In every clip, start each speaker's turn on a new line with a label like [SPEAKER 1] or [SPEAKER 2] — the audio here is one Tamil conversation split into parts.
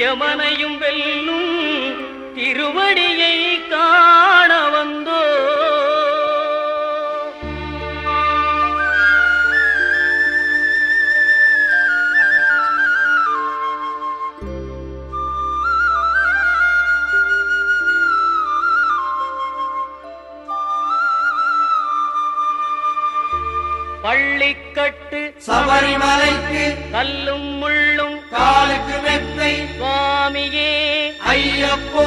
[SPEAKER 1] யமனையும் வெல்லும் திருவடியை காண வந்தோ. பள்ளிக்கட்டு
[SPEAKER 2] சபரிமலைக்கு
[SPEAKER 1] கல்லும் முள்ளும்
[SPEAKER 2] காலுக்கு மெத்தை
[SPEAKER 1] சுவாமியே
[SPEAKER 2] ஐயப்போ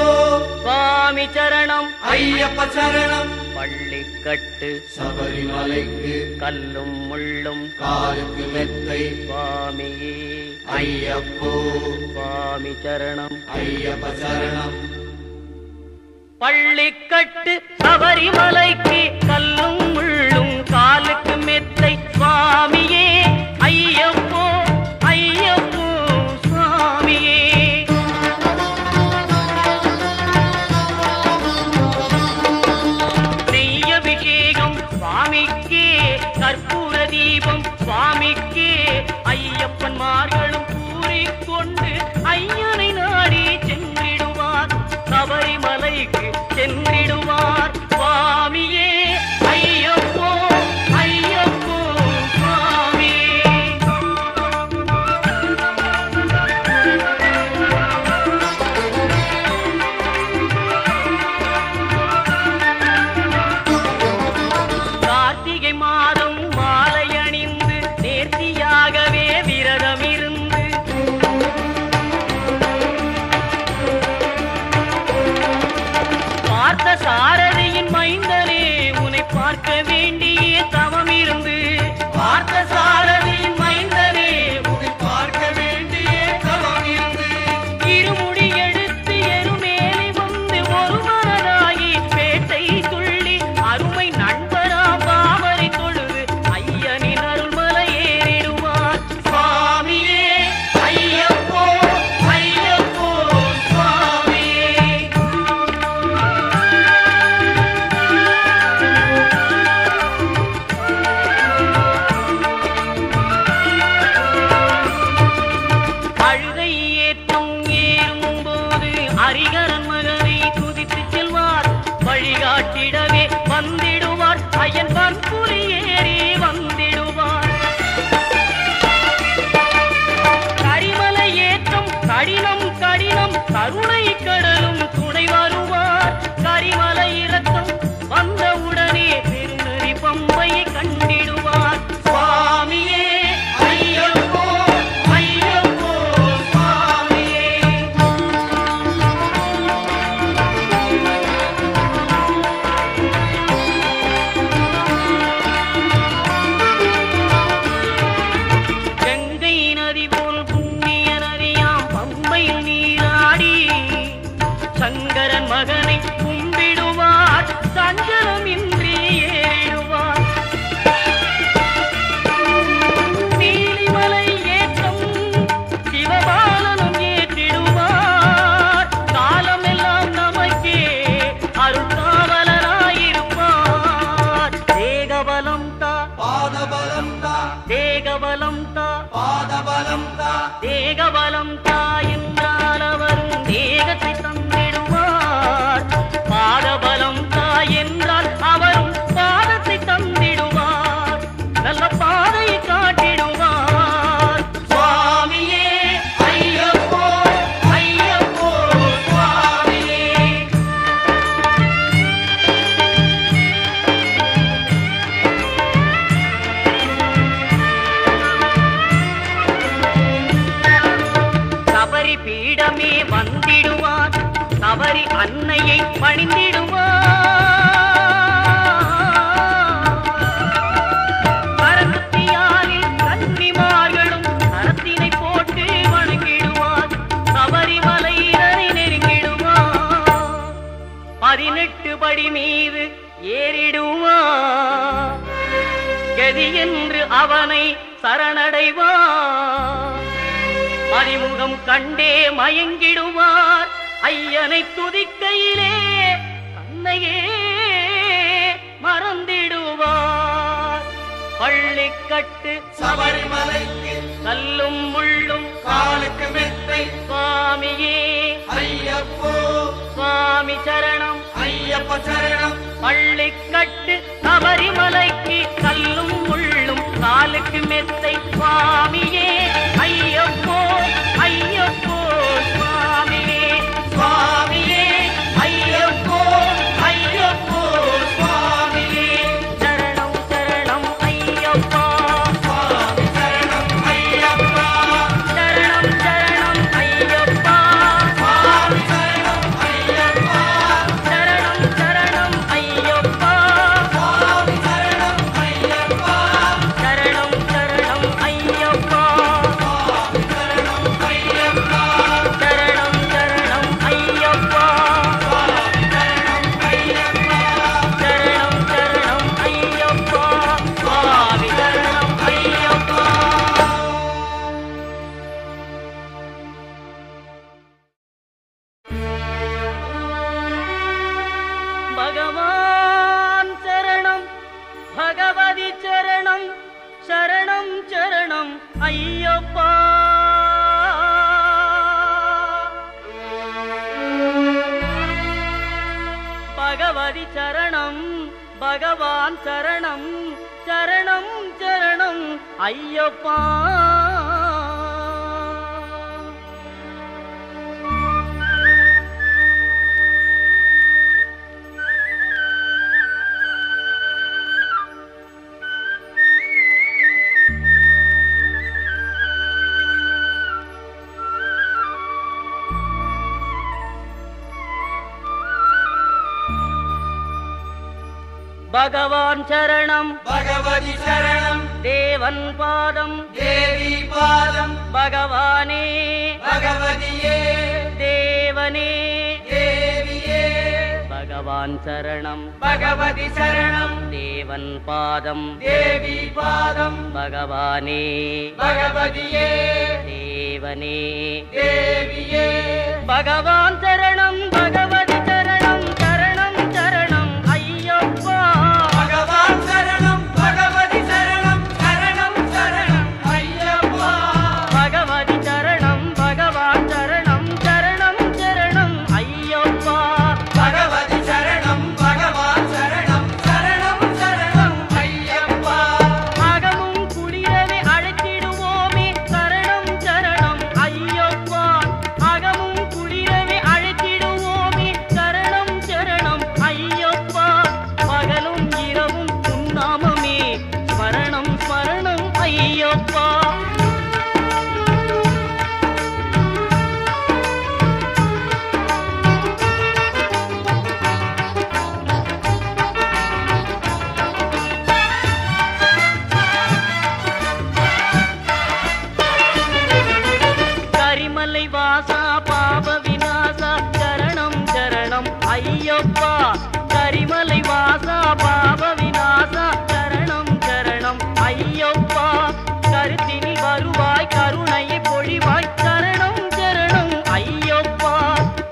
[SPEAKER 1] சுவாமி சரணம்
[SPEAKER 2] ஐயப்ப சரணம்.
[SPEAKER 1] பள்ளிக்கட்டு
[SPEAKER 2] சபரிமலைக்கு
[SPEAKER 1] கல்லும் முள்ளும்
[SPEAKER 2] காலுக்கு மெத்தை
[SPEAKER 1] சுவாமியே
[SPEAKER 2] ஐயப்போ
[SPEAKER 1] சுவாமி சரணம்
[SPEAKER 2] ஐயப்ப சரணம்.
[SPEAKER 1] பள்ளிக்கட்டு சபரிமலைக்கு கல்லும் முள்ளும் காலுக்கு மெத்தை சுவாமியே ஐயப்போ ஐயப்போ சுவாமியே. நெய்யபிஷேகம் சுவாமிக்கே கற்பூர தீபம் சுவாமிக்கே ஐயப்பன்மார்களும் கூறிக்கொண்டு ஐயனை நாடி சென்றிடுவார் சபரிமலைக்கு சென்றிடுவார் சுவாமியே ஐயப்போ ஐயப்போ சுவாமியே. கார்த்திகை மாதம் மாலை அணிந்து நேர்த்தியாகவே விரதம் இருந்து பார்த்த சாரதியின் மைந்தனே உன்னை பார்க்க வேண்டிய தவம் இருந்து பார்த்த சாரதியின் மைந்தனே
[SPEAKER 2] உன்னை பார்க்க வேண்டிய தவம் இருந்து
[SPEAKER 1] இருமுடி எடுத்து எருமேலி வந்து ஒரு மனதாகி பேட்டை துள்ளி அருமை நண்பராம் பாவரை தொழுது ஐயனின் அருள்மலை ஏறிடுவார் சுவாமியே ஐயப்போ ஐயப்போ சுவாமியே. அழுகை ஏற்றும் ஏறும்போது ஹரிகரன் மகனை துதித்து செல்வார் வழிகாட்டிடவே வந்திடுவார் ஐயன் பன்புலி ஏறி வந்திடுவார். கரிமலை ஏற்றம் கடினம் கடினம் கருணை கடலும் துணை வருவார். கரிமலை இறக்கம் வந்தவுடனே பெருநெறி பம்பையை கண்டிடுவார் சுவாமியே ஐயப்போ ஐயப்போ சுவாமியே. கங்கை நதி போல் புண்ணிய நதியாம் பம்பையில் நீராடி சங்கரன் மகனை கும்பிடுவார் சஞ்சலமின்றி ஏறிடுவார். நீலிமலை ஏற்றம் சிவபாலனும் ஏற்றிடுவார். காலமெல்லாம் நமக்கே அருள்காவலராயிருப்பார். தேகபலம் தா
[SPEAKER 2] பாதபலம் தா
[SPEAKER 1] தேகபலம் தா
[SPEAKER 2] பாதபலம் தா
[SPEAKER 1] தேகபலம் தா என்றால் அவரும் தேகத்தை தந்திடுவார். பாதபலம் தா என்றால் அவரும் பாதத்தை தந்திடுவார். நல்ல பாதையை காட்டிடுவார் சுவாமியே
[SPEAKER 2] ஐயப்போ ஐயப்போ சுவாமியே.
[SPEAKER 1] சபரி பீடமே வந்திடுவார். சபரி அன்னையை பணிந்திடுவார். கரத்தியாலில் கன்னிமார்களும் கரத்தினை போட்டு வணங்கிடுவார். சபரிமலையினரை நெருங்கிடுவார். 18 படி மீது ஏறிடுவார். கதி என்று அவனை சரணடைவார். அறிமுகம் கண்டே மயங்கிடுவார். ஐயனை துதிக்கையிலே தன்னையே மறந்திடுவார். பள்ளிக்கட்டு
[SPEAKER 2] சபரிமலைக்கு
[SPEAKER 1] கல்லும் முள்ளும்
[SPEAKER 2] காலுக்கு மெத்தை
[SPEAKER 1] சுவாமியே
[SPEAKER 2] ஐயப்போ
[SPEAKER 1] சுவாமி சரணம்
[SPEAKER 2] ஐயப்ப சரணம்
[SPEAKER 1] பள்ளிக்கட்டு சபரிமலைக்கு கல்லும் முள்ளும் காலுக்கு மெத்தை சுவாமியே ஐயப்போ ஐயப்போ சுவாமியே
[SPEAKER 2] சுவாமியே ஐயப்போ ஐயப்போ சுவாமியே
[SPEAKER 1] சரணம் சரணம் ஐயப்பா
[SPEAKER 2] சுவாமி சரணம் ஐயப்பா
[SPEAKER 1] சரணம் சரணம் ஐயப்பா
[SPEAKER 2] சுவாமி சரணம் ஐயப்பா
[SPEAKER 1] சரணம் சரணம் ஐயப்பா
[SPEAKER 2] சுவாமி சரணம் ஐயப்பா
[SPEAKER 1] சரணம் சரணம் ஐயப்பா
[SPEAKER 2] சுவாமி சரணம் ஐயப்பா
[SPEAKER 1] சரணம் சரணம் ஐயப்பா
[SPEAKER 2] சுவாமி சரணம் ஐயப்பா
[SPEAKER 1] சரணம் சரணம் ஐயப்பா சுவாமி சரணம் ஐயப்பா பகவான் சரணம் பகவதி சரணம் சரணம் சரணம் ஐயப்பா பகவதி சரணம் பகவான் சரணம் சரணம் சரணம் ஐயப்பா பகவான் சரணம்
[SPEAKER 2] பகவதி சரணம்
[SPEAKER 1] தேவன் பாதம்
[SPEAKER 2] தேவி பாதம்
[SPEAKER 1] பகவானே
[SPEAKER 2] பகவதியே
[SPEAKER 1] தேவனே
[SPEAKER 2] தேவியே
[SPEAKER 1] பகவான் சரணம்
[SPEAKER 2] பகவதி சரணம்
[SPEAKER 1] தேவன் பாதம்
[SPEAKER 2] தேவி பாதம்
[SPEAKER 1] பகவானே
[SPEAKER 2] பகவதியே
[SPEAKER 1] தேவனே
[SPEAKER 2] தேவியே
[SPEAKER 1] பகவான் சரணம் பகவதி சரணம் சரணம் சரணம் ஐயப்பா
[SPEAKER 2] பகவான் சரணம் பகவதி சரணம் சரணம் சரணம் ஐயப்பா
[SPEAKER 1] பகவதி சரணம் பகவான் சரணம் சரணம் சரணம் ஐயப்பா
[SPEAKER 2] பகவதி சரணம் பகவான் சரணம் சரணம் சரணம் ஐயப்பா
[SPEAKER 1] அகமும் குளிரவே அழைத்திடுவோமே சரணம் சரணம் ஐயப்பா அகமும் குளிரவே அழைத்திடுவோமே சரணம் சரணம் ஐயப்பா பகலும் இரவும் உன்னாமமே ஸ்மரணம் ஸ்மரணம் ஐயப்பா கரிமலை வாசா பாப விநாசா சரணம் சரணம் ஐயப்பா கரிமலை வாசா பாப விநாசா சரணம் சரணம் ஐயப்பா கருத்தினில் வருவாய் கருணையை பொழிவாய் சரணம் சரணம் ஐயப்பா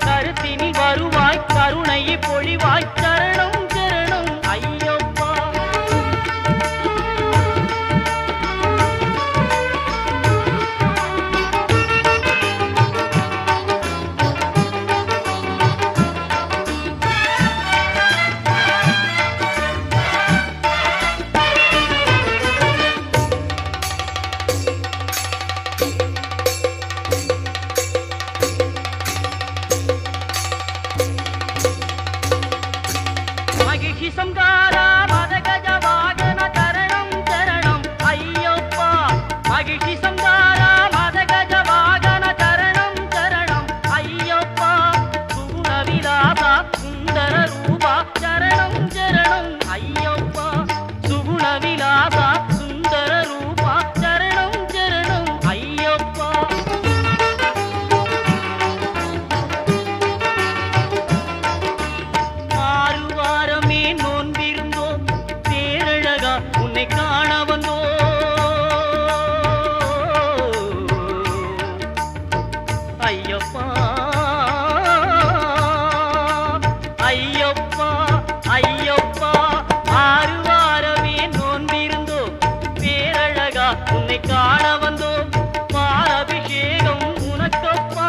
[SPEAKER 1] கருத்தினில் வருவாய் கருணையை பொழிவாய் சரணம் சரணம் ஐயப்பா மகிழ்ச்சி சங்காரா மதகஜ வாகன சரணம் சரணம் ஐயப்பா மகிழ்ச்சி சங்காரா மதகஜ வாகன சரணம் சரணம் ஐயப்பா சுகுண விலாசா சுந்தர ரூபா சரணம் சரணம் ஐயப்பா சுகுண விலாசா சுந்தர ரூபா சரணம் சரணம் ஐயப்பா ஆறு வாரமே நோன்பிருந்தோம் பேரழகா உன்னை காண வந்தோம் ஐயப்பா ஐயப்பா ஐயப்பா ஆறு வாரமே நோன்பிருந்தோம் பேரழகா உன்னை காண வந்தோம் பாலாபிஷேகம் உனக்கப்பா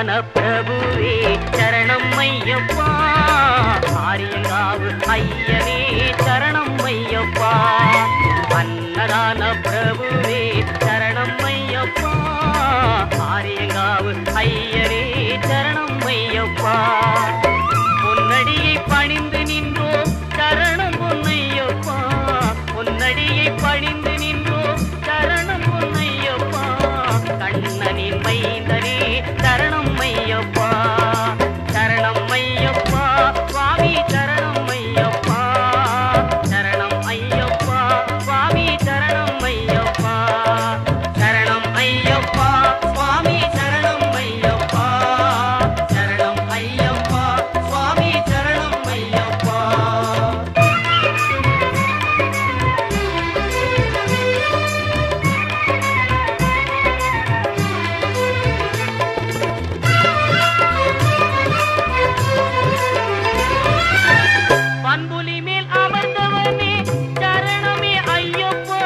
[SPEAKER 1] அன்னதான பிரபுவே சரணம் ஐயப்பா, ஆரியங்காவு ஐயனே சரணம் ஐயப்பா. அன்னதான பிரபுவே சரணம் ஐயப்பா, ஆரியங்காவு ஐயனே சரணம் ஐயப்பா. பொன்னடியை பணிந்து நின்றோம் சரணம் பொன்னையப்பா, பொன்னடியை பணிந்து நின்றோம் சரணம் பொன்னையப்பா. கண்ணனின் மைந்தனே சரணம் ஐயப்பா, சரணம் ஐயப்பா சுவாமி சரணம் ஐயப்பா, சரணம் ஐயப்பா சுவாமி சரணம் ஐயப்பா, சரணம் ஐயப்பா சுவாமி சரணம் ஐயப்பா, சரணம் ஐயப்பா சுவாமி சரணம் ஐயப்பா. பண்புலி மேல் அமர்ந்தவனே சரணமே ஐயப்பா,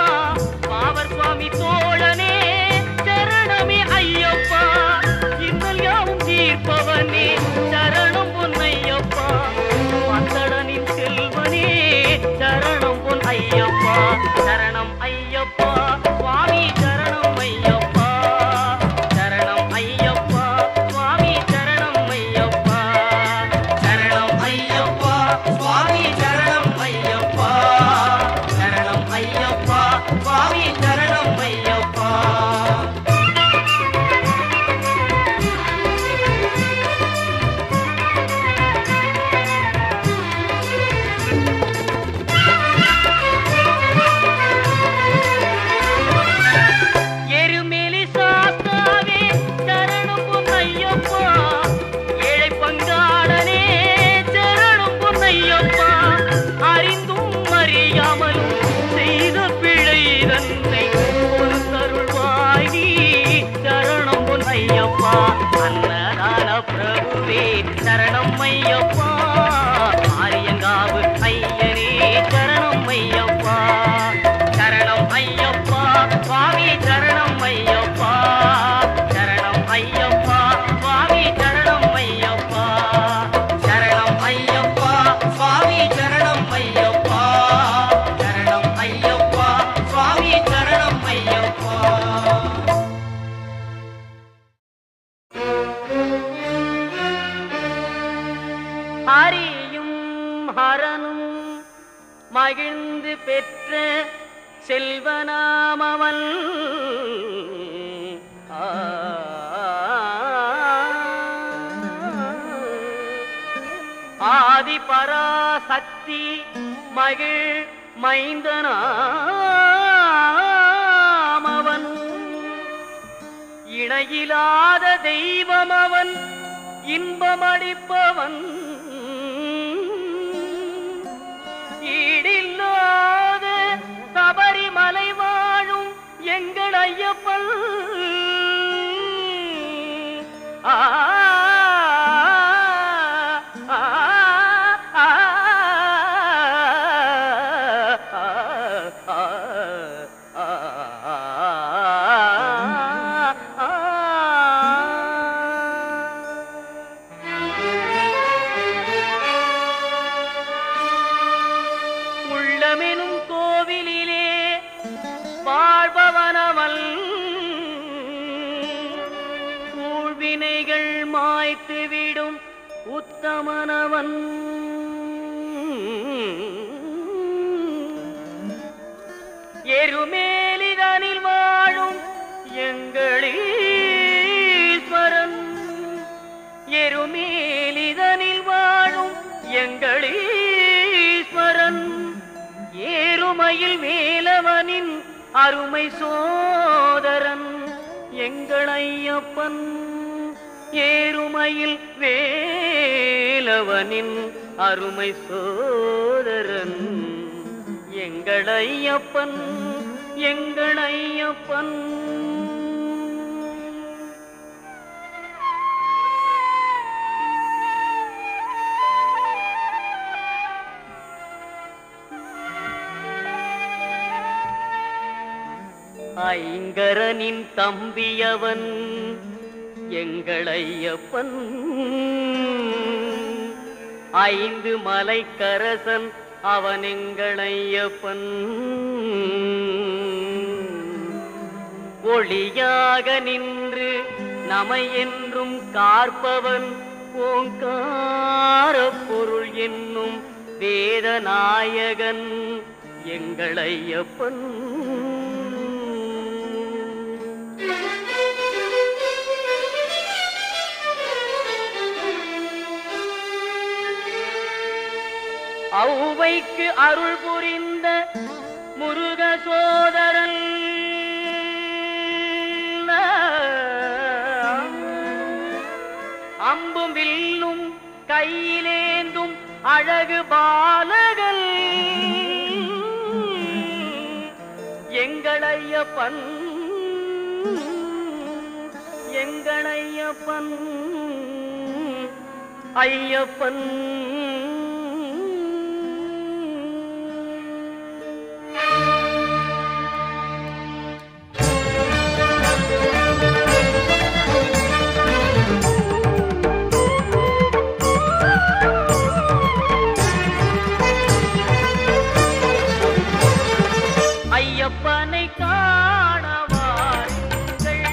[SPEAKER 1] பாவர் சுவாமி தோழனே சரணமே ஐயப்பா. இன்னல் யாவும் தீர்ப்பவனே சரணம் பொன்னையப்பா, பந்தடனின் செல்வனே சரணம் பொன் ஐயப்பா, சரணம் ஐயப்பா சுவாமி சரணம் ஐயப்பா, சரணம் ஐயப்பா சுவாமி சரணம் ஐயப்பா, சரணம் ஐயப்பா சுவாமி சரணம் ஐயப்பா, சரணம் ஐயப்பா சுவாமி சரணம் ஐயப்பா. எருமேலி சாஸ்தாவே சரணம் பொன்னையப்பா, ஏழை பங்காளனே சரணம் பொன்னையப்பா. அறிந்தும் அறியாமலும் செய்த பிழை தன்னை ஒரு தருள்வாய் நீ சரணம் பொன்னையப்பா. அன்னதான பிரபுவே சரணம் ஐயப்பா, ஆரியங்காவு ஐயனே சரணம் ஐயப்பா, சரணம் ஐயப்பா சுவாமி சரணம் ஐயப்பா, சரணம் ஐயப்பா சுவாமி சரணம் ஐயப்பா, சரணம் ஐயப்பா சுவாமி சரணம் ஐயப்பா, சரணம் ஐயப்பா சுவாமி சரணம் ஐயப்பா. ஹரியும் ஹரனும் மகிழ்ந்து பெற்ற செல்வனாமவன், ஆதி பராசக்தி மகிழ் மைந்தனாமவன், இணையிலாத தெய்வம் அவன் இன்பமளிப்பவன், ஈடில்லாத சபரிமலை வாழும் எங்கள் ஐயப்பன். ஆ ஆ, ஆ, ஆ, உள்ளமெனும் கோவிலிலே வாழ்பவனவன், ஊழ்வினைகள் மாய்த்துவிடும் உத்தமனவன், எருமேலிதனில் வாழும் எங்களீஸ்வரன், எருமேலிதனில் வாழும் எங்களீஸ்வரன், ஏறுமையில் வேலவனின் அருமை சோதரன் எங்கள் ஐயப்பன், ஏறுமையில் வேலவனின் அருமை சோதரன் எங்கள் ஐயப்பன், எங்கள் ஐயப்பன். ஐங்கரனின் தம்பியவன் எங்கள் ஐயப்பன் ஐந்து மலைக்கரசன் அவன் எங்கள் ஐயப்பன் ஒளியாக நின்று நமை என்றும் காற்பவன் ஓங்கார பொருள் என்னும் வேதநாயகன் எங்கள் ஐயப்பன் ஔவைக்கு அருள் புரிந்த முருக சோதரன் அம்பும் வில்லும் கையிலேந்தும் அழகு பாலகன் எங்கள் ஐயப்பன் எங்கள் ஐயப்பன் ஐயப்பன் ஐயப்பனை காண வாருங்கள்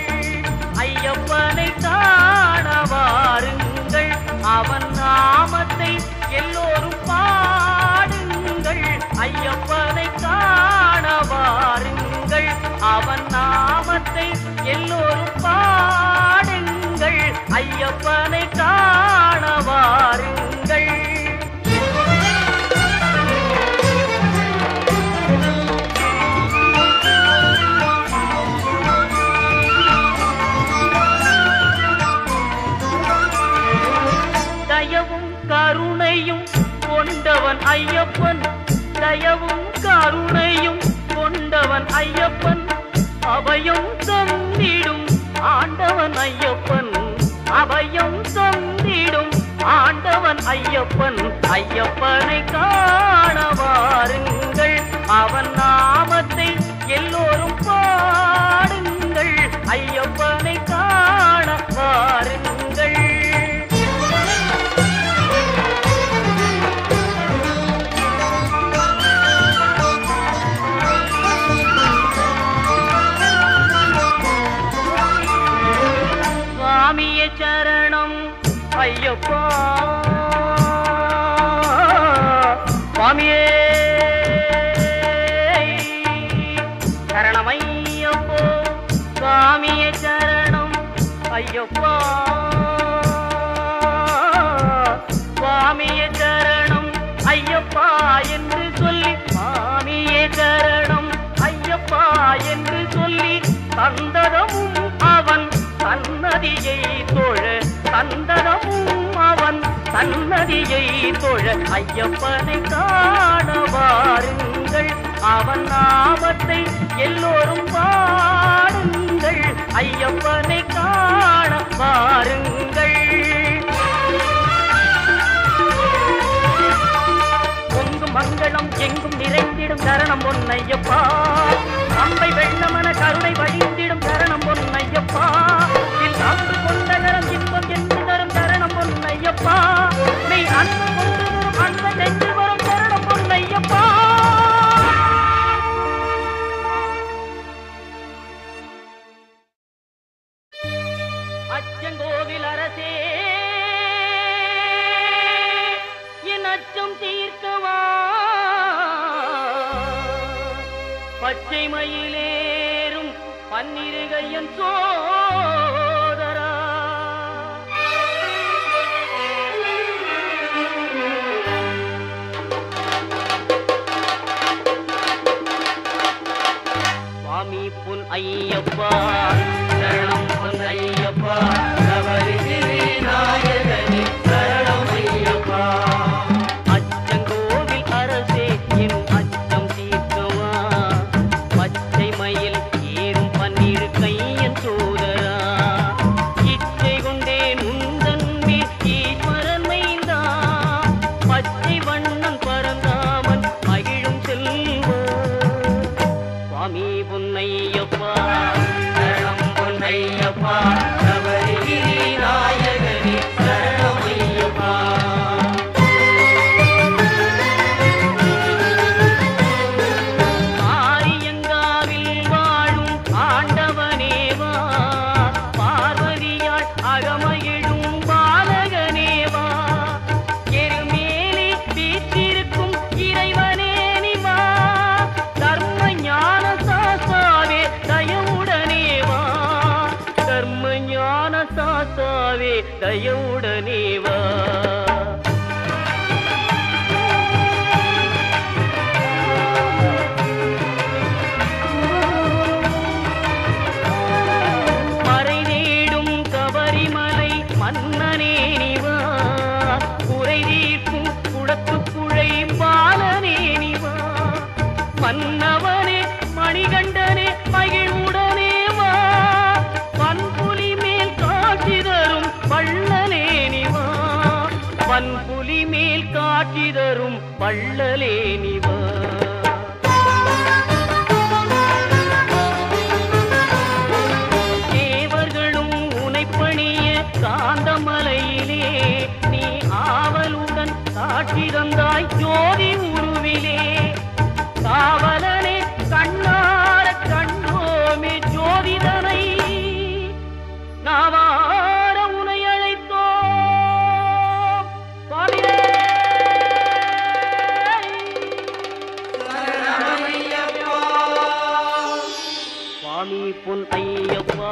[SPEAKER 1] ஐயப்பனை காண வாருங்கள் அவன் நாமத்தை எல்லோரும் பாடுங்கள் ஐயப்பனை காண வாருங்கள் அவன் நாமத்தை எல்லோரும் பாடுங்கள் ஐயப்பனை காண வாருங்கள் தயவும் கருணையும் கொண்டவன் ஐயப்பன் தயவும் கருணையும் கொண்டவன் ஐயப்பன் அபயம் தந்திடும் ஆண்டவன் ஐயப்பன் அபயம் தந்திடும் ஆண்டவன் ஐயப்பன் ஐயப்பனை காண வாருங்கள் அவன் நாமத்தை எல்லோரும் பாடுங்கள் ஐயப்பனை காண வாருங்கள் சுவாமிய சரணம் ஐயப்பா சுவாமியே சரணம் ஐயப்போ சுவாமிய சரணம் ஐயப்பா சுவாமிய சரணம் ஐயப்பா என்று சொல்லி சுவாமிய சரணம் ஐயப்பா என்று சொல்லி தந்ததமும் அவன் சன்னதியை தொழ தந்தனமும் அவன் சன்னதியை தொழ ஐயப்பனை காண வாருங்கள் அவன் நாமத்தை எல்லோரும் பாடுங்கள் ஐயப்பனை காண வாருங்கள் பொங்கும் மங்களம் எங்கும் நிறைந்திடும் சரணம் பொன்னையப்பா அம்பை வெள்ளமன கருணை வழிந்திடும் சரணம் பொன்னையப்பா அன்பு கொண்ட கரம் இன்பம் என்று தரும் சரணம் பொன்னையப்பா மெய் அன்பு கொண்டு வரும் அன்பை சென்று வரும் சரணம் பொன்னையப்பா அச்சங்கோவில் அரசே என் அச்சம் தீர்க்கவா பச்சை மயிலேறும் பன்னிருகையன் சோதரா சுவாமி பொன் ஐயப்பா சரணம் பொன் ஐயப்பா நவரிசிறி நாயகனே சரணம் ஐயப்பா அச்சங்கோவில் அரசே என் அச்சம் தீர்க்கவா பச்சை மயில் ஏறும் பன்னிரு கையன் சோதரா இச்சை கொண்டேன் உந்தன் மேல் ஈஸ்வரன் மைந்தா பச்சை வண்ணன் பரந்தாமன் மகிழும் செல்வா சுவாமி பொன்னையப்பா கூந்தலே நிவா தேவர்களும் உனைப்பணிய காந்தமலையிலே நீ ஆவலுடன் காட்சி தந்தாய் ஜோதி உருவிலே காவலனே கண்ணார கண்டோமே ஜோதிதனை நாவார உனை அழைத்தோம் சுவாமியே சுவாமி பொன் ஐயப்பா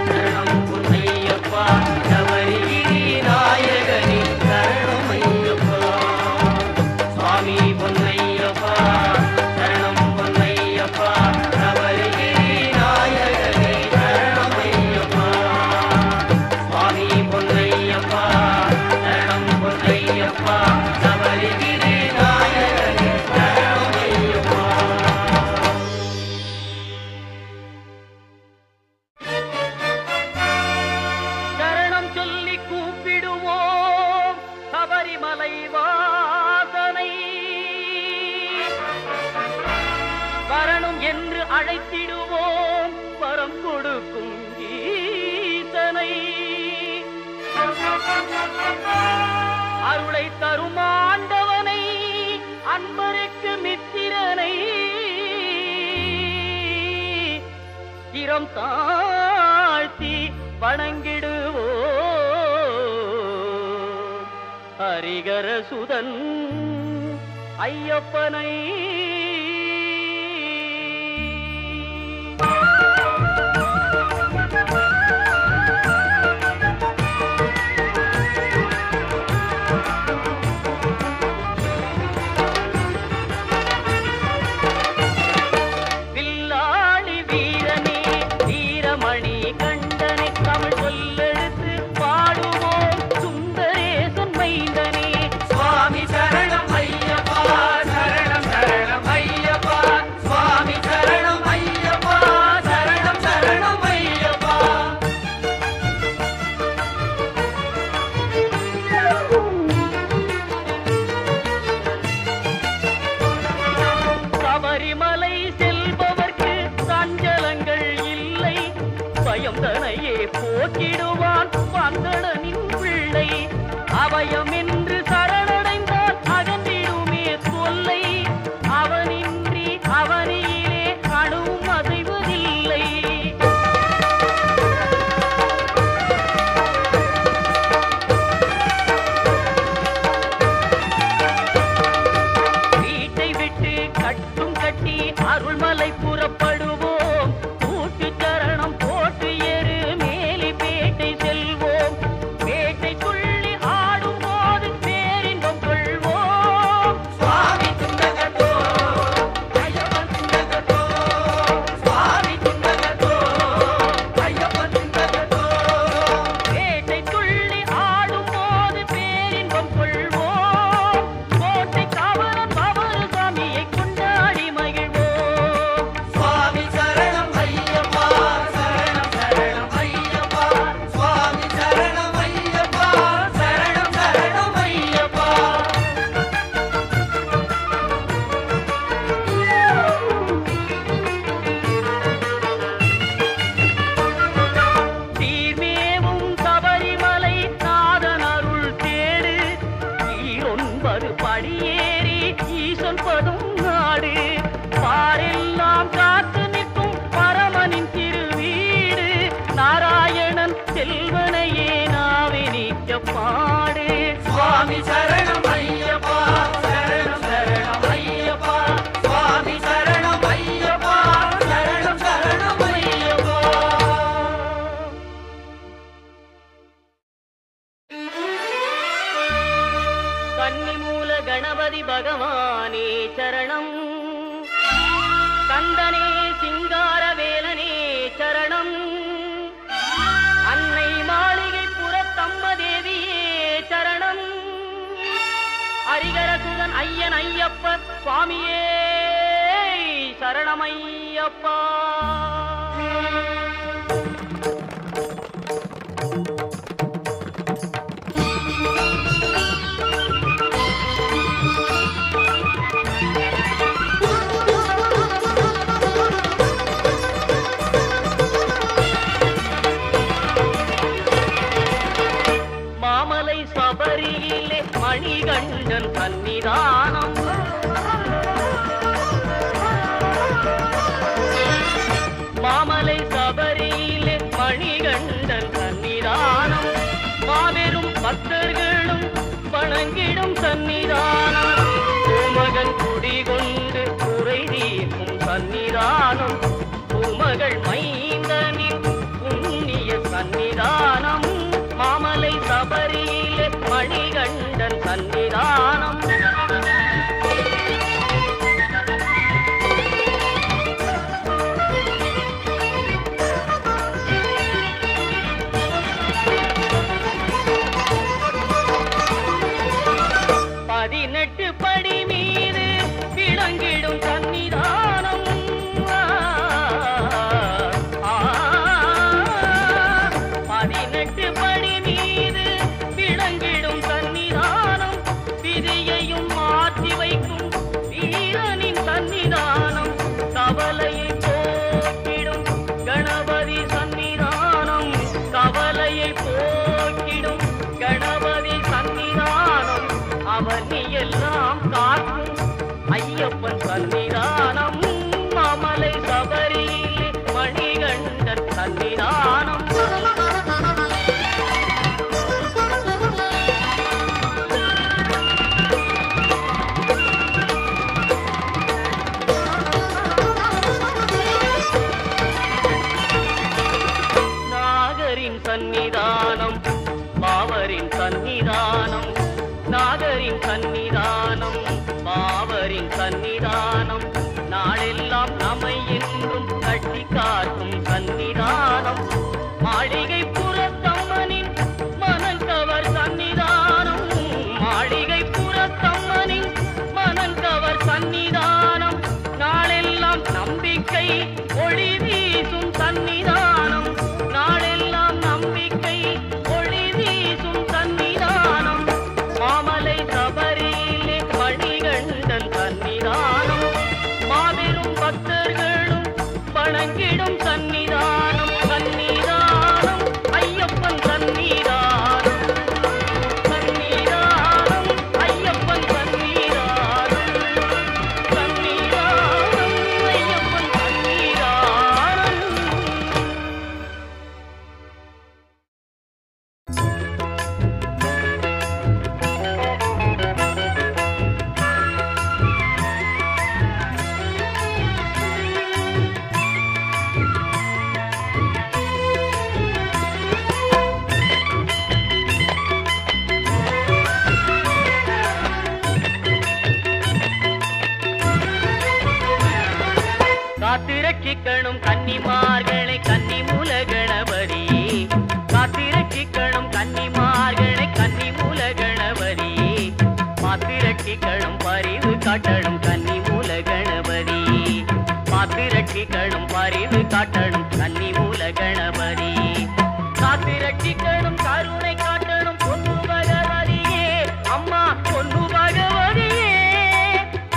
[SPEAKER 1] சரணம் பொன் ஐயப்பா சபரிகிரி நாயகனே சரணம் ஐயப்பா சுவாமி பொன் ஐயப்பா சரணம் பொன் ஐயப்பா சபரிகிரி நாயகனே சரணம் ஐயப்பா சுவாமி பொன் ஐயப்பா சரணம் பொன் ஐயப்பா சபரிகிரி நாயகனே சரணம் ஐயப்பா சரணம் சொல்லி கூப்பிடுவோம் சபரிமலை வாசனை வரணும் என்று அழைத்திடுவோம் வரம் கொடுக்கும் ஈசனை அருளை தரும் ஆண்டவனை அன்பருக்கு மித்திரனை திறம் தாழ்த்தி வணங்கிடுவோம் ஹரிகர சுதன் ஐயப்பனை வில்லாளி வீரனே வீரமணி கண்டனே தமிழ் சொல்லெடுத்து பாடுவோம் சுந்தரேசன் மைந்தனே
[SPEAKER 2] சுவாமி சரணம் ஐயப்பா சரணம் சரணம் ஐயப்பா சுவாமி சரணம் ஐயப்பா சரணம் சரணம் ஐயப்பா
[SPEAKER 1] சபரிமலை செல்பவர்க்கு சஞ்சலங்கள் இல்லை பயம் தனையே போக்கிடுவான் வந்தடனின் பிள்ளை அபயம் என்று சரணடைந்தால் அகன்றிடுமே தொல்லை அவனின்றி அவனியிலே அணுவும் அசைவதில்லை வீட்டை விட்டு கட்டும் கட்டி அருள்மலை புறப்படுவோம் கூட்டு சரணம் போட்டு ஏறு மேலி பேட்டை செல்வோம் பேட்டை துள்ளி ஆடும் போது பேரின்பம் கொள்வோம்
[SPEAKER 2] சுவாமி துண்டகத்தோ ஐயப்பன் துண்டகத்தோ சுவாமி துண்டகத்தோ ஐயப்பன் துண்டகத்தோ
[SPEAKER 1] பேட்டை துள்ளி ஆடும் போது பேரின்பம் கொள்வோம் கோட்டை காவலன் பவரு சாமியை கொண்டாடி மகிழ்வோம்
[SPEAKER 2] சுவாமி சரணம் ஐயப்பா சரணம் சரணம் ஐயப்பா சுவாமி சரணம் ஐயப்பா சரணம் சரணம் ஐயப்பா
[SPEAKER 1] தீர்மேவும் சபரிமலை நாதன் அருள் தேடு ஈரொன்பது படியேறி ஈசன் பதும் நாடு பாரெல்லாம் காத்து நிற்கும் பரமனின் திருவீடு நாராயணன் செல்வனையே நாவே நீக்க பாடு
[SPEAKER 2] சுவாமி சரணம் ஐயப்பா சரணம் சரணம் ஐயப்பா சுவாமி சரணம் ஐயப்பா சரணம் சரணம் ஐயப்பா
[SPEAKER 1] கன்னிமூல கணபதி பகவானே சரணம் கந்தனே சிங்கார வேலனே சரணம் அன்னை மாளிகை புறத்தம்பதேவியே சரணம் ஹரிகரசுதன் ஐயன் ஐயப்ப சுவாமியே சரணமையப்பா வணங்கிடும் சன்னிதானம் பூமகன் குடிகொண்டு குறை தீர்க்கும் சன்னிதானம் பூமகள் மைந்தனின் புண்ணிய சன்னிதானம் மாமலை சபரியிலே மணிகண்டன் சன்னிதானம் பதினெட்டு படி மீது விளங்கிடும் சன்னிதானம் பதினெட்டு படி மீது விளங்கிடும் சன்னிதானம் விதியையும் மாற்றி வைக்கும் வீரனின் சன்னிதானம் கவலையை போக்கிடும் கணபதி சன்னிதானம் கவலையை போக்கிடும் கணபதி சன்னிதானம் அவனி எல்லாம் காக்கும் ஐயப்பன் சன்னிதானம் மாமலை சபரியிலே மணிகண்டன் சன்னிதானம் நாகரின் சன்னிதானம் பாவரின் சன்னிதானம் நாகரின் சன்னிதானம் பாவரின் சன்னிதானம் நாளெல்லாம் நம்மை என்றும் கட்டி காக்கும் சன்னிதானம் மாளிகை புறத்தம்மனின் மனங்கவர் சன்னிதானம் மாளிகை புறத்தம்மனின் மனங்கவர் சன்னிதானம் நாளெல்லாம் நம்பிக்கை ஒளி வீசும் சன்னிதானம் நாளெல்லாம் நம்பிக்கை ஒளி வீசும் சன்னிதானம் மாமலை சபரியிலே மணிகண்டன் சன்னிதானம் மாபெரும் பக்தர்களும் வணங்கிடும் சன்னிதானம் சன்னிதானம் ஐயப்பன் சன்னிதானம் சன்னிதானம் ஐயப்பன் சன்னிதானம் சன்னிதானம் ஐயப்பன் சன்னிதானம் காத்திரட்சிக்கணும் கன்னிமார்களை கன்னிமூல கணபதி காத்திரட்சிக்கணும் கன்னிமார்களை கன்னிமூல கணபதி பாத்திரட்சிக்கணும் பரிவு காட்டணும் கன்னிமூல கணபதி பாத்திரட்சிக்கணும் பரிவு காட்டணும் கன்னிமூல கணபதி காத்திரட்சிக்கணும் கருணை காட்டணும் பொன்னு பகவதியே அம்மா பொன்னு பகவதியே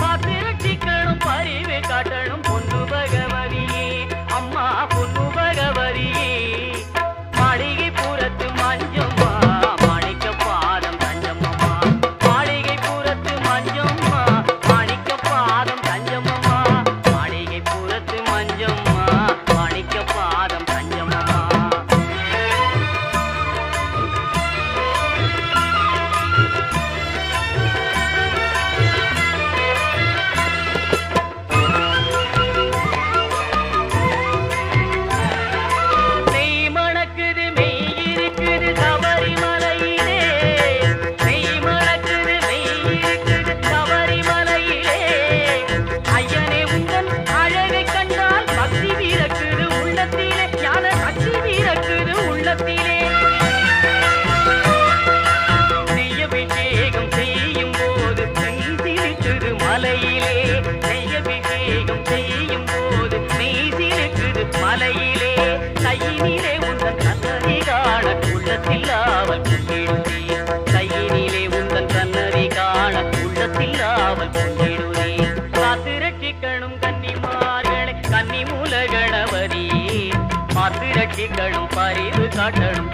[SPEAKER 1] பாத்திரட்சிக்கணும் பரிவு காட்டணும் பொன்னு பகவதியே அம்மா பொன்னு பகவதியே மாளிகை புறத்து மஞ்சம்மா மாணிக்க பாதம் தஞ்சம்மம்மா மாளிகை புறத்து மஞ்சம்மா மாணிக்க பாதம் தஞ்சம்மம்மா மாளிகை புறத்து மஞ்சம்மா மாணிக்க பாதம் தஞ்சம்மம்மா மலையிலே கையினிலே உந்தன் சன்னதி காண உள்ளத்தில் ஆவல் கொண்டிடுதே கையினிலே உந்தன் சன்னதி காண உள்ளத்தில் ஆவல் கொண்டிடுதே காத்திரட்சிக்கணும் கன்னிமார்களை கன்னிமூல கணபதி பாத்திரட்சிக்கணும் பரிவு காட்டணும்